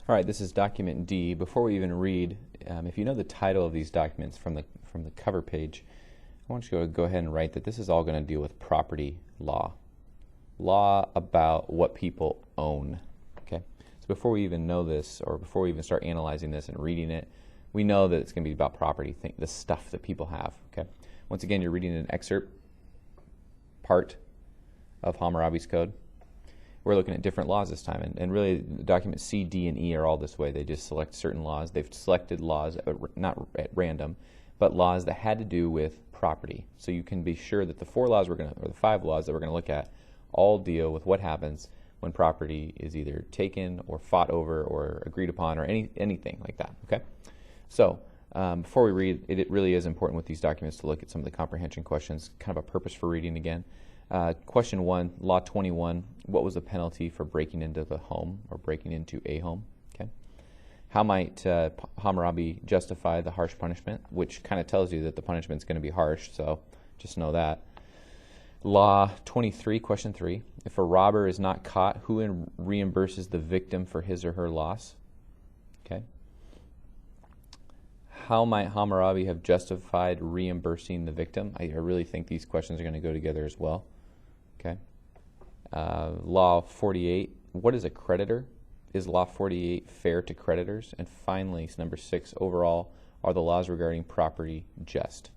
All right, this is document D. Before we even read, if you know the title of these documents from the cover page, I want you to go ahead and write that this is all going to deal with property law. Law about what people own. Okay? So before we even know this, or before we even start analyzing this and reading it, we know that it's going to be about property, the stuff that people have. Okay? Once again, you're reading an excerpt part of Hammurabi's code. We're looking at different laws this time, and really documents C, D, and E are all this way. They just select certain laws. They've selected laws, not at random, but laws that had to do with property. So you can be sure that the 4 laws or the 5 laws that we're going to look at all deal with what happens when property is either taken or fought over or agreed upon or anything like that. Okay? So before we read, it really is important with these documents to look at some of the comprehension questions, kind of a purpose for reading again. Question 1, Law 21, what was the penalty for breaking into the home or breaking into a home? Okay. How might Hammurabi justify the harsh punishment, which kind of tells you that the punishment is going to be harsh, so just know that. Law 23, question 3, if a robber is not caught, who reimburses the victim for his or her loss? Okay. How might Hammurabi have justified reimbursing the victim? I really think these questions are going to go together as well. Okay. Law 48, what is a creditor? Is Law 48 fair to creditors? And finally, number 6, overall, are the laws regarding property just?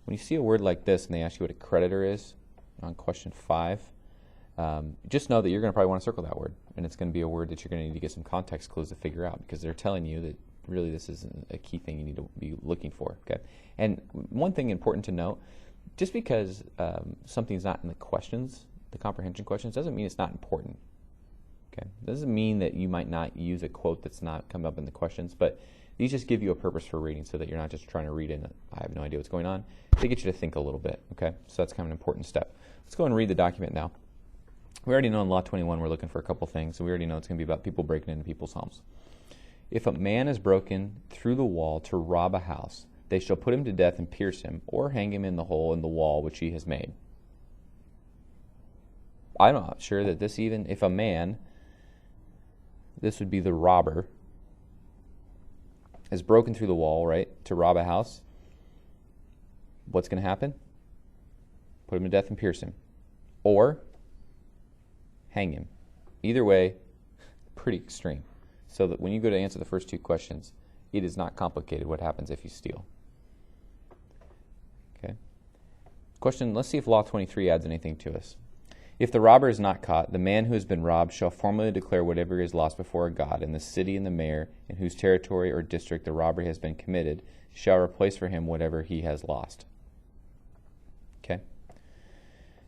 When you see a word like this and they ask you what a creditor is on question 5, just know that you're going to probably want to circle that word. And it's going to be a word that you're going to need to get some context clues to figure out, because they're telling you that really this is a key thing you need to be looking for. Okay. And one thing important to note, just because something's not in the questions, the comprehension questions, doesn't mean it's not important. Okay. It doesn't mean that you might not use a quote that's not come up in the questions, but these just give you a purpose for reading so that you're not just trying to read in, I have no idea what's going on. They get you to think a little bit. Okay. So that's kind of an important step. Let's go and read the document now. We already know in Law 21 we're looking for a couple things, so we already know it's going to be about people breaking into people's homes. If a man is broken through the wall to rob a house, they shall put him to death and pierce him, or hang him in the hole in the wall which he has made. I'm not sure that this even, if a man, this would be the robber, has broken through the wall, right, to rob a house, what's going to happen? Put him to death and pierce him. Or hang him. Either way, pretty extreme. So that when you go to answer the first 2 questions, it is not complicated what happens if you steal. Okay. Question, let's see if Law 23 adds anything to us. If the robber is not caught, the man who has been robbed shall formally declare whatever is lost before God, and the city and the mayor in whose territory or district the robbery has been committed shall replace for him whatever he has lost. Okay.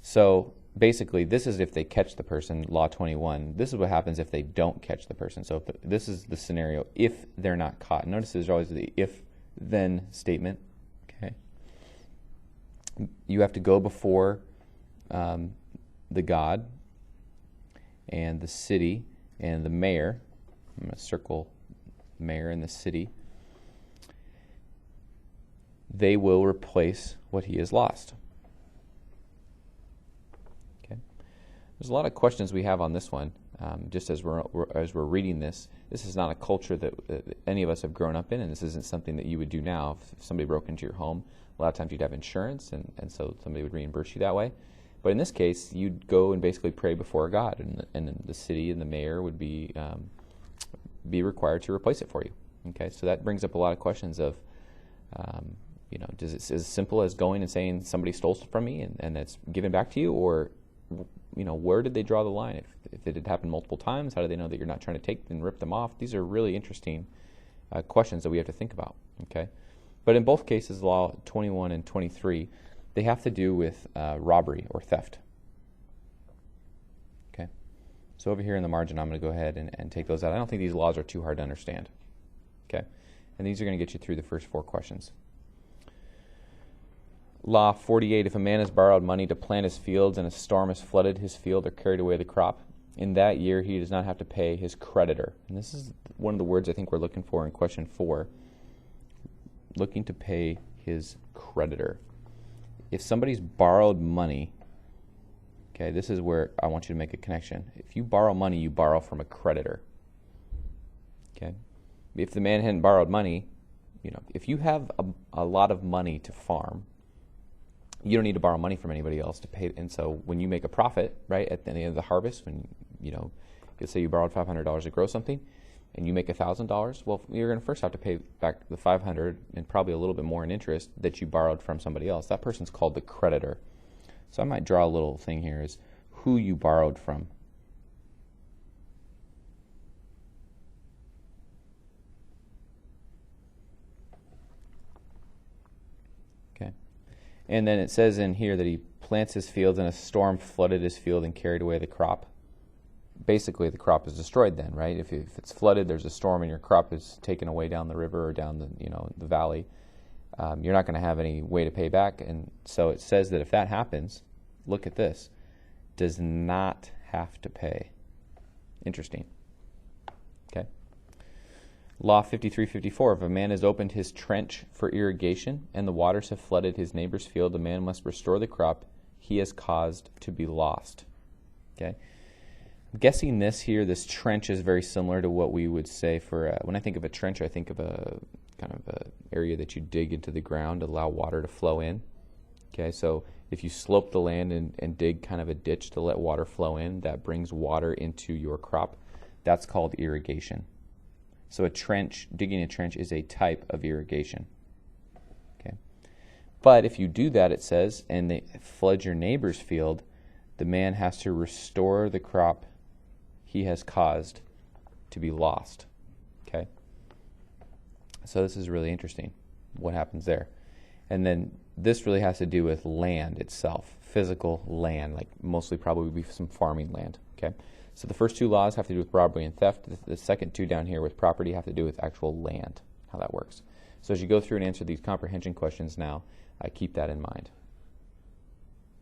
So basically, this is if they catch the person, Law 21. This is what happens if they don't catch the person. So this is the scenario if they're not caught. Notice there's always the if-then statement. Okay. You have to go before the god and the city and the mayor. I'm going to circle mayor and the city. They will replace what he has lost. There's a lot of questions we have on this one. Just as we're reading this, this is not a culture that any of us have grown up in, and this isn't something that you would do now. If somebody broke into your home, a lot of times you'd have insurance, and so somebody would reimburse you that way. But in this case, you'd go and basically pray before God, and the city and the mayor would be required to replace it for you. Okay, so that brings up a lot of questions of, is it as simple as going and saying somebody stole from me and that's given back to you, or where did they draw the line? If it had happened multiple times, how do they know that you're not trying to take and rip them off? These are really interesting questions that we have to think about. Okay, but in both cases, Law 21 and 23, they have to do with robbery or theft. Okay, so over here in the margin, I'm going to go ahead and take those out. I don't think these laws are too hard to understand. Okay, and these are going to get you through the first 4 questions. Law 48, if a man has borrowed money to plant his fields and a storm has flooded his field or carried away the crop, in that year he does not have to pay his creditor. And this is one of the words I think we're looking for in question 4. Looking to pay his creditor. If somebody's borrowed money, okay, this is where I want you to make a connection. If you borrow money, you borrow from a creditor. Okay? If the man hadn't borrowed money, if you have a lot of money to farm, you don't need to borrow money from anybody else to pay. And so when you make a profit, right, at the end of the harvest, when, let's say you borrowed $500 to grow something, and you make $1,000, well, you're going to first have to pay back the $500 and probably a little bit more in interest that you borrowed from somebody else. That person's called the creditor. So I might draw a little thing here is who you borrowed from. Okay. And then it says in here that he plants his fields and a storm flooded his field and carried away the crop. Basically, the crop is destroyed then, right? If it's flooded, there's a storm, and your crop is taken away down the river or down the valley. You're not going to have any way to pay back, and so it says that if that happens, look at this, does not have to pay. Interesting. Okay. Law 5354: if a man has opened his trench for irrigation and the waters have flooded his neighbor's field, the man must restore the crop he has caused to be lost. Okay. I'm guessing this trench is very similar to what we would say for, when I think of a trench, I think of a kind of a area that you dig into the ground to allow water to flow in. Okay, so if you slope the land and dig kind of a ditch to let water flow in, that brings water into your crop. That's called irrigation. So a trench, digging a trench is a type of irrigation. Okay, but if you do that, it says, and they flood your neighbor's field, the man has to restore the crop he has caused to be lost. Okay? So this is really interesting, what happens there. And then this really has to do with land itself, physical land, like mostly probably some farming land. Okay? So the first two laws have to do with robbery and theft. The second two down here with property have to do with actual land, how that works. So as you go through and answer these comprehension questions now, keep that in mind.